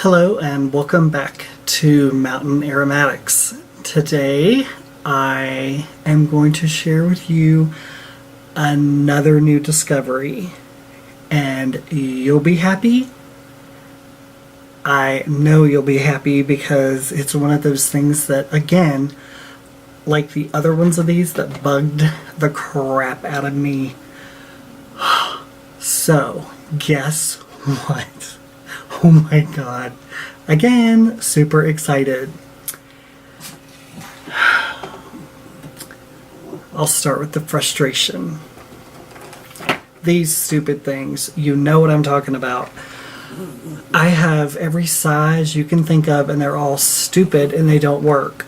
Hello and welcome back to Mountain Aromatics. Today I am going to share with you another new discovery, and you'll be happy. I know you'll be happy because it's one of those things that, again, like the other ones of these, that bugged the crap out of me. So, guess what? Oh my god. Again, super excited. I'll start with the frustration. These stupid things, you know what I'm talking about. I have every size you can think of and they're all stupid and they don't work.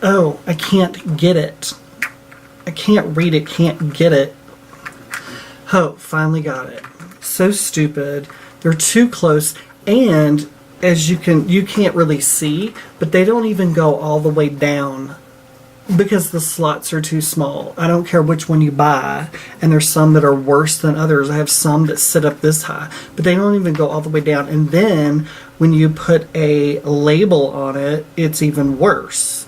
Oh, I can't get it. I can't read it, can't get it. Oh, finally got it. So stupid. They're too close, and as you can't really see, but they don't even go all the way down because the slots are too small. I don't care which one you buy, and there's some that are worse than others. I have some that sit up this high, but they don't even go all the way down. And then when you put a label on it, it's even worse.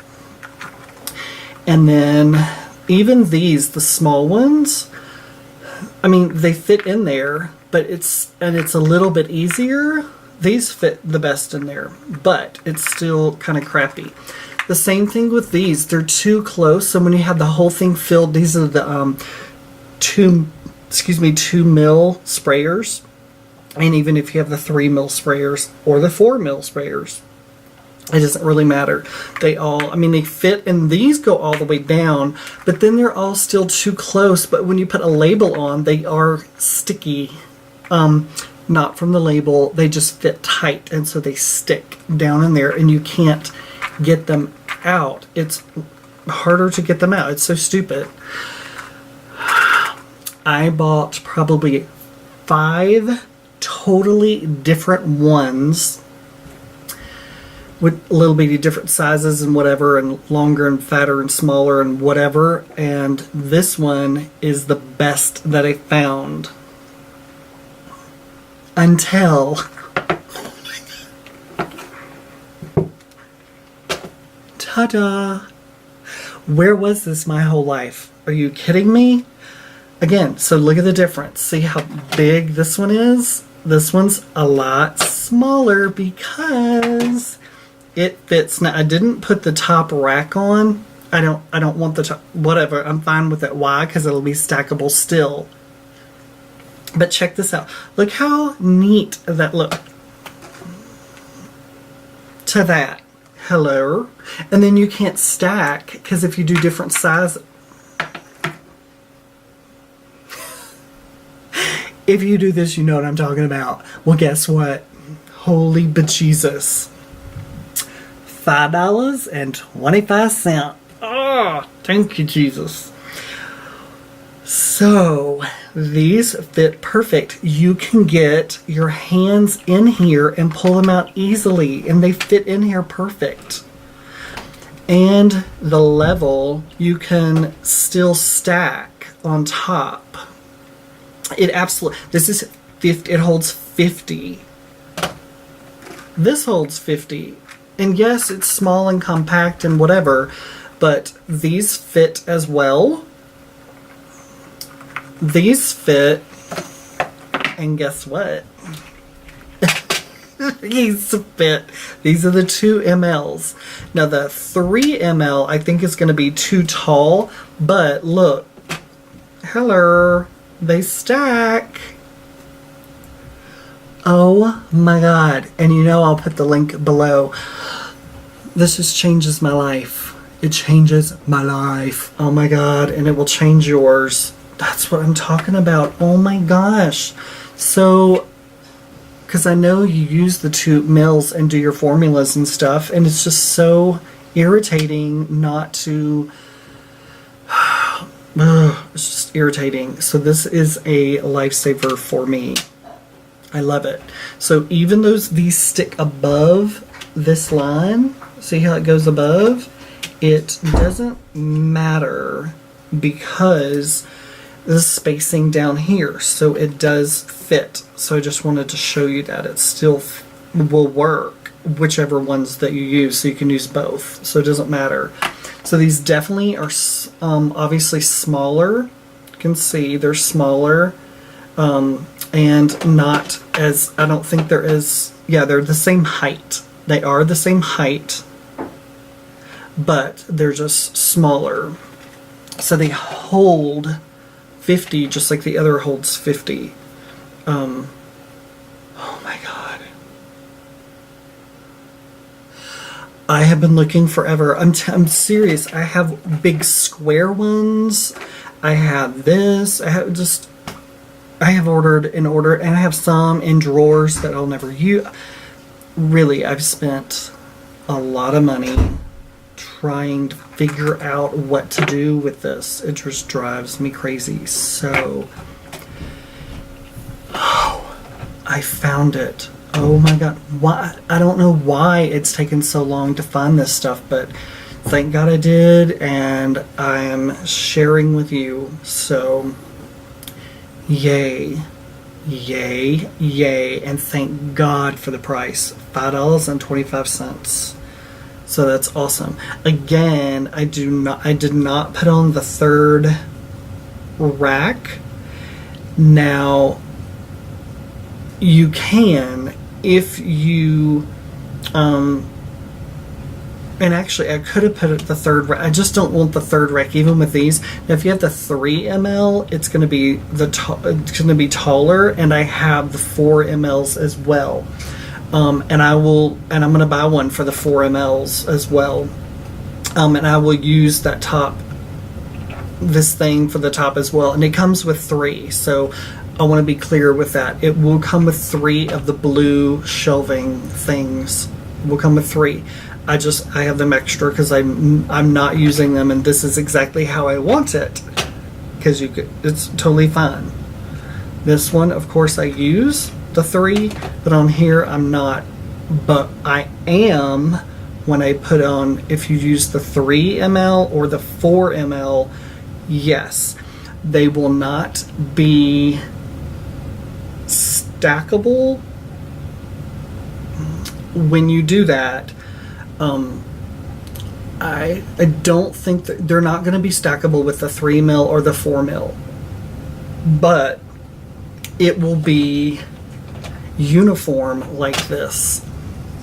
And then even these, the small ones, I mean, they fit in there, but it's a little bit easier. These fit the best in there, but it's still kind of crappy. The same thing with these. They're too close, so when you have the whole thing filled, these are the 2 mil sprayers. And even if you have the 3 mil sprayers or the 4 mil sprayers, it doesn't really matter. They all, I mean, they fit, and these go all the way down, but then they're all still too close. But when you put a label on, they are sticky. Not from the label, they just fit tight, and so they stick down in there, and you can't get them out. It's harder to get them out. It's so stupid. I bought probably 5 totally different ones with little bitty different sizes and whatever, and longer and fatter and smaller and whatever, and this one is the best that I found. Until ta-da! Where was this my whole life? Are you kidding me? Again, so look at the difference. See how big this one is? This one's a lot smaller because it fits. Now, I didn't put the top rack on. I don't want the top, whatever. I'm fine with it. Why? Because it'll be stackable still. But check this out. Look how neat that look. To that. Hello. And then you can't stack, because if you do different size, if you do this, you know what I'm talking about. Well, guess what? Holy bejesus. $5.25. Oh, thank you, Jesus. So, these fit perfect. You can get your hands in here and pull them out easily, and they fit in here perfect. And the level, you can still stack on top. It absolutely, this is 50, it holds 50. This holds 50. And yes, it's small and compact and whatever, but these fit as well. These fit, and guess what? These fit. These are the 2 mLs. Now the 3 ml I think is going to be too tall, but look. Hello. They stack. Oh my god. And you know I'll put the link below. This just changes my life. It changes my life. Oh my god. And it will change yours. That's what I'm talking about. Oh my gosh. So, because I know you use the 2 mils and do your formulas and stuff, and it's just so irritating not to... It's just irritating. So this is a lifesaver for me. I love it. So even though these stick above this line, see how it goes above? It doesn't matter because the spacing down here, so it does fit. So I just wanted to show you that it still will work, whichever ones that you use, so you can use both, so it doesn't matter. So these definitely are obviously smaller. You can see they're smaller, and not as, I don't think there is, yeah, they're the same height. They are the same height, but they're just smaller. So they hold 50 just like the other holds 50. Oh my god. I have been looking forever. I'm serious. I have big square ones. I have this. I have ordered and I have some in drawers that I'll never use. Really, I've spent a lot of money trying to figure out what to do with this. It just drives me crazy. So, oh, I found it. Oh my god. Why? I don't know why it's taken so long to find this stuff, but thank God I did, and I am sharing with you. So, yay. Yay, yay, and thank God for the price. $5.25. So that's awesome. Again, I did not put on the third rack. Now, you can if you and actually I could have put the third rack. I just don't want the third rack even with these. Now if you have the 3 ml, it's going to be it's going to be taller, and I have the 4 mls as well. And I'm going to buy one for the 4 mls as well. And I will use that top, this thing for the top as well. And it comes with 3, so I want to be clear with that. It will come with 3 of the blue shelving things. It will come with 3. I have them extra because I'm not using them, and this is exactly how I want it. Because it's totally fine. This one, of course, I use the 3, but on here I'm not. But I am when I put on, if you use the 3 ml or the 4 ml, yes, they will not be stackable. When you do that, I don't think that they're not going to be stackable with the 3 ml or the 4 ml, but it will be uniform like this.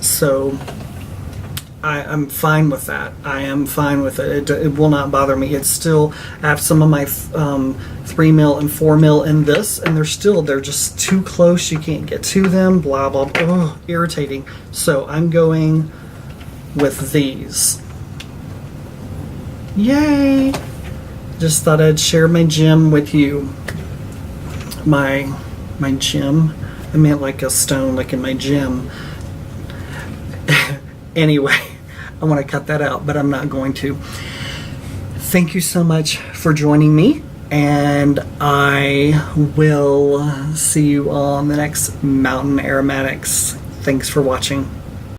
So I'm fine with that. I am fine with it. It will not bother me. It's still, I have some of my 3 mil and 4 mil in this, and they're just too close. You can't get to them. Blah blah blah. Oh, irritating. So I'm going with these. Yay! Just thought I'd share my gem with you. My gem. I meant like a stone, like in my gym. Anyway, I want to cut that out, but I'm not going to. Thank you so much for joining me, and I will see you on the next Mountain Aromatics. Thanks for watching.